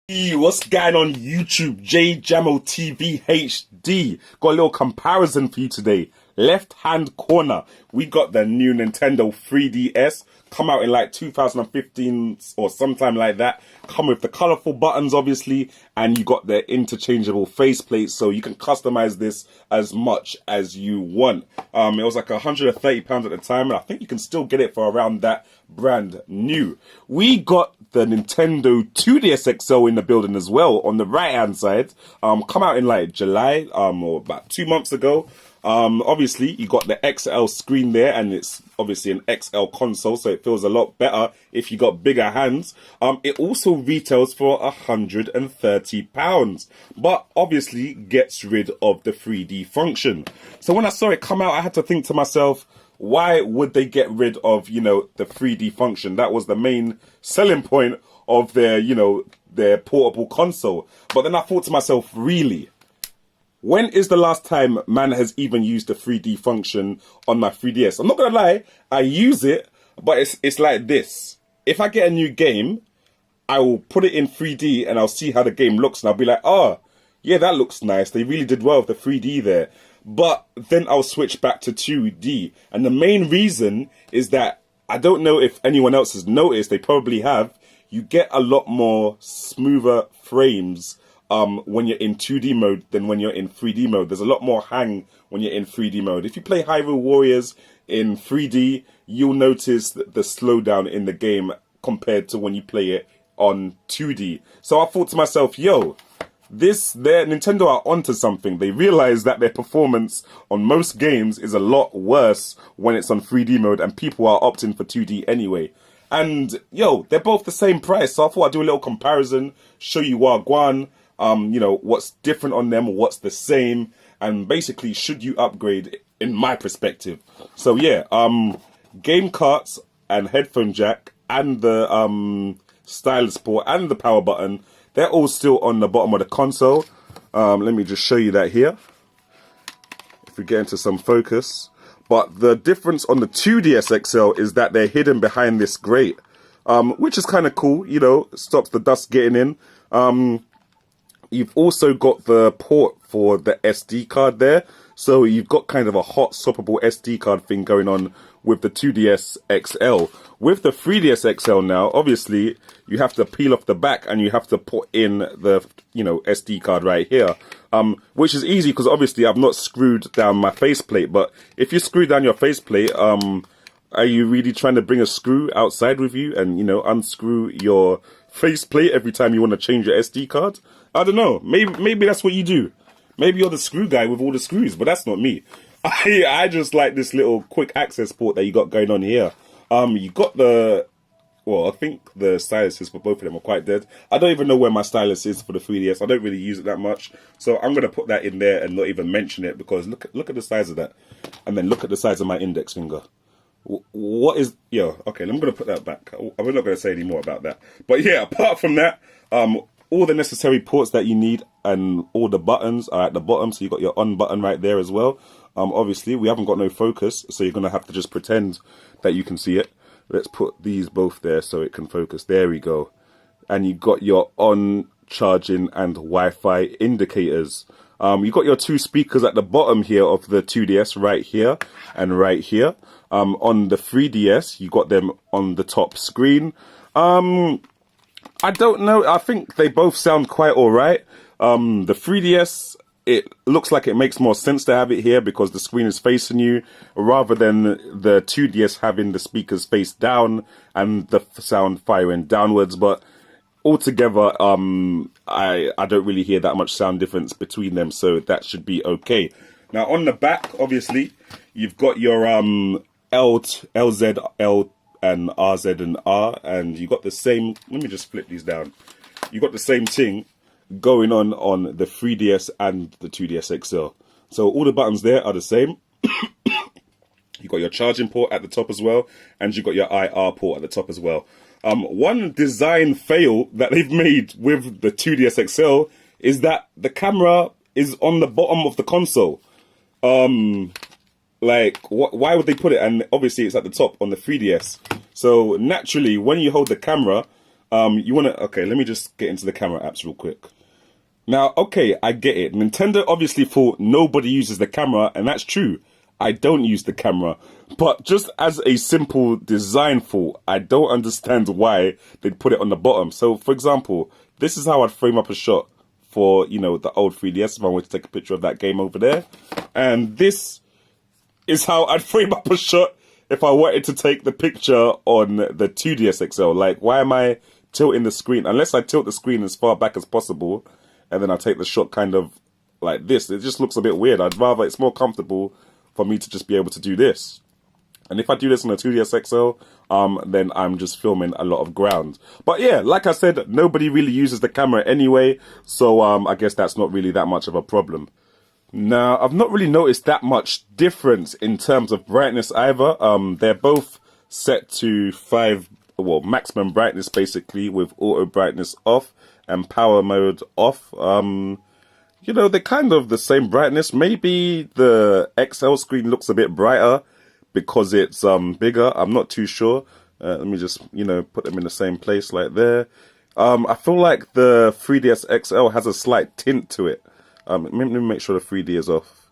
Hey, what's going on YouTube? Jamo TV HD. Got a little comparison for you today. Left hand corner, we got the new Nintendo 3DS. Come out in like 2015 or sometime like that. Come with the colorful buttons, obviously, and you got the interchangeable faceplate, so you can customize this as much as you want. It was like £130 at the time, and I think you can still get it for around that, brand new. We got the Nintendo 2DS XL in the building as well on the right hand side. Come out in like July, or about 2 months ago. Obviously you got the XL screen there, and it's obviously an XL console, so it feels a lot better if you got bigger hands. It also retails for £130, but obviously gets rid of the 3D function. So when I saw it come out, I had to think to myself, why would they get rid of, the 3D function? That was the main selling point of their, their portable console. But then I thought to myself, really? When is the last time man has even used the 3D function on my 3DS? I'm not gonna lie, I use it, but it's like this. If I get a new game, I will put it in 3D and I'll see how the game looks, and I'll be like, oh, yeah, that looks nice. They really did well with the 3D there. But then I'll switch back to 2D. And the main reason is that, I don't know if anyone else has noticed, they probably have, you get a lot more smoother frames when you're in 2D mode than when you're in 3D mode. There's a lot more hang when you're in 3D mode. If you play Hyrule Warriors in 3D, you'll notice the slowdown in the game compared to when you play it on 2D. So I thought to myself, yo, Nintendo are onto something. They realize that their performance on most games is a lot worse when it's on 3D mode, and people are opting for 2D anyway. And yo, they're both the same price, so I thought I'd do a little comparison, show you Wagwan, what's different on them, what's the same, and basically should you upgrade in my perspective. So yeah, game carts and headphone jack and the stylus port and the power button, they're all still on the bottom of the console. Let me just show you that here, if we get into some focus. But the difference on the 2DS XL is that they're hidden behind this grate, which is kind of cool, stops the dust getting in. You've also got the port for the SD card there, so you've got kind of a hot swappable SD card thing going on with the 2DS XL. With the 3DS XL now, obviously, you have to peel off the back and you have to put in the, SD card right here. Which is easy because obviously I've not screwed down my faceplate. But if you screw down your faceplate, are you really trying to bring a screw outside with you and, unscrew your faceplate every time you want to change your SD card? I don't know. Maybe that's what you do. Maybe you're the screw guy with all the screws, but that's not me. I just like this little quick access port that you got going on here. You got I think the styluses for both of them are quite dead. I don't even know where my stylus is for the 3DS. I don't really use it that much. So I'm going to put that in there and not even mention it, because look at the size of that. And then look at the size of my index finger. What is... okay, I'm going to put that back. I'm not going to say any more about that. But yeah, apart from that, all the necessary ports that you need and all the buttons are at the bottom. So you got your on button right there as well. Obviously, we haven't got no focus, so you're going to have to just pretend that you can see it. Let's put these both there so it can focus. There we go. And you got your on, charging, and Wi-Fi indicators. You got your two speakers at the bottom here of the 2DS, right here and right here. On the 3DS, you got them on the top screen. I don't know. I think they both sound quite all right. The 3DS, it looks like it makes more sense to have it here because the screen is facing you, rather than the 2DS having the speakers face down and the sound firing downwards. But altogether, I don't really hear that much sound difference between them, so that should be okay. Now on the back, obviously, you've got your LZ, L and RZ and R, and you got the same... Let me just flip these down. You got the same thing going on the 3DS and the 2DS XL. So all the buttons there are the same. You got your charging port at the top as well, and you got your IR port at the top as well. One design fail that they've made with the 2DS XL is that the camera is on the bottom of the console. Like, why would they put it? And obviously it's at the top on the 3DS. So naturally, when you hold the camera, You want to, okay, let me just get into the camera apps real quick. Now, okay, I get it. Nintendo obviously thought nobody uses the camera, and that's true. I don't use the camera. But just as a simple design thought, I don't understand why they'd put it on the bottom. So, for example, this is how I'd frame up a shot for, you know, the old 3DS if I wanted to take a picture of that game over there. And this is how I'd frame up a shot if I wanted to take the picture on the 2DS XL. Like, why am I tilting the screen? Unless I tilt the screen as far back as possible, and then I take the shot kind of like this. It just looks a bit weird. I'd rather, it's more comfortable for me to just be able to do this. And if I do this on a 2DS XL, then I'm just filming a lot of ground. But yeah, like I said, nobody really uses the camera anyway, so I guess that's not really that much of a problem. Now, I've not really noticed that much difference in terms of brightness either. They're both set to maximum brightness basically, with auto brightness off and power mode off. You know, they're kind of the same brightness. Maybe the XL screen looks a bit brighter because it's bigger. I'm not too sure. Let me just, you know, put them in the same place like there. I feel like the 3DS XL has a slight tint to it. Let me make sure the 3D is off.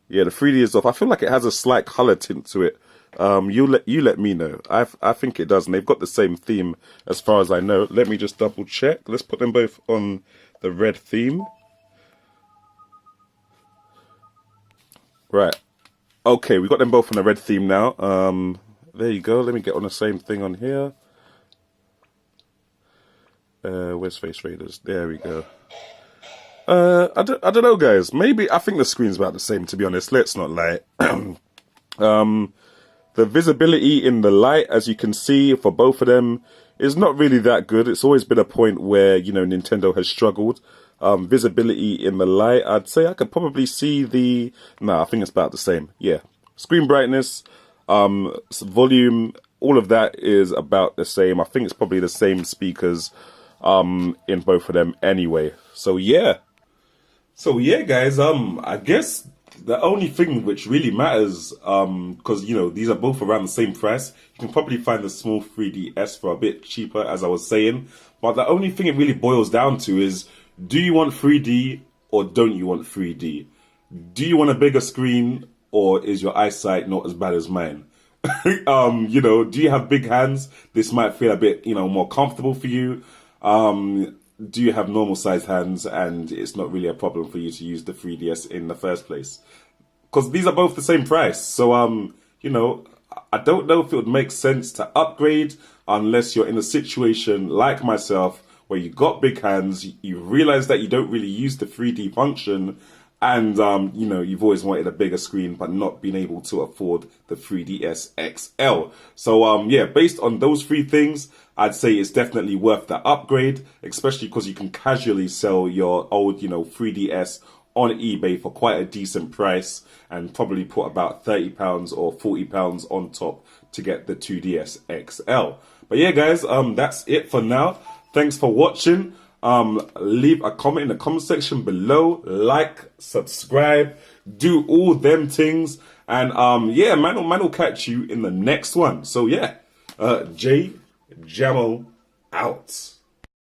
Yeah, the 3D is off. I feel like it has a slight color tint to it. You let me know. I think it does, and they've got the same theme as far as I know. Let me just double check. Let's put them both on the red theme. Right. Okay, we got them both on the red theme now. There you go. Let me get on the same thing on here. Where's Face Raiders? There we go. I don't know, guys. Maybe I think the screen's about the same, to be honest. Let's not lie. The visibility in the light, as you can see, for both of them is not really that good. It's always been a point where, you know, Nintendo has struggled. Visibility in the light, I'd say I could probably see the... I think it's about the same. Yeah. Screen brightness, volume, all of that is about the same. I think it's probably the same speakers in both of them anyway. So yeah. Guys, I guess the only thing which really matters, because, you know, these are both around the same price. You can probably find the small 3DS for a bit cheaper, as I was saying. But the only thing it really boils down to is, do you want 3D or don't you want 3D? Do you want a bigger screen or is your eyesight not as bad as mine? You know, do you have big hands? This might feel a bit, you know, more comfortable for you. Do you have normal sized hands and it's not really a problem for you to use the 3DS in the first place? Because these are both the same price. So, you know, I don't know if it would make sense to upgrade unless you're in a situation like myself where you got big hands, you realize that you don't really use the 3D function, and you know, you've always wanted a bigger screen but not been able to afford the 3DS XL. So yeah, based on those three things, I'd say it's definitely worth the upgrade, especially because you can casually sell your old, you know, 3DS on eBay for quite a decent price and probably put about £30 or £40 on top to get the 2DS XL. But yeah, guys, that's it for now. Thanks for watching. Leave a comment in the comment section below. Like, subscribe, do all them things. And yeah, man will catch you in the next one. So yeah, Jamo out.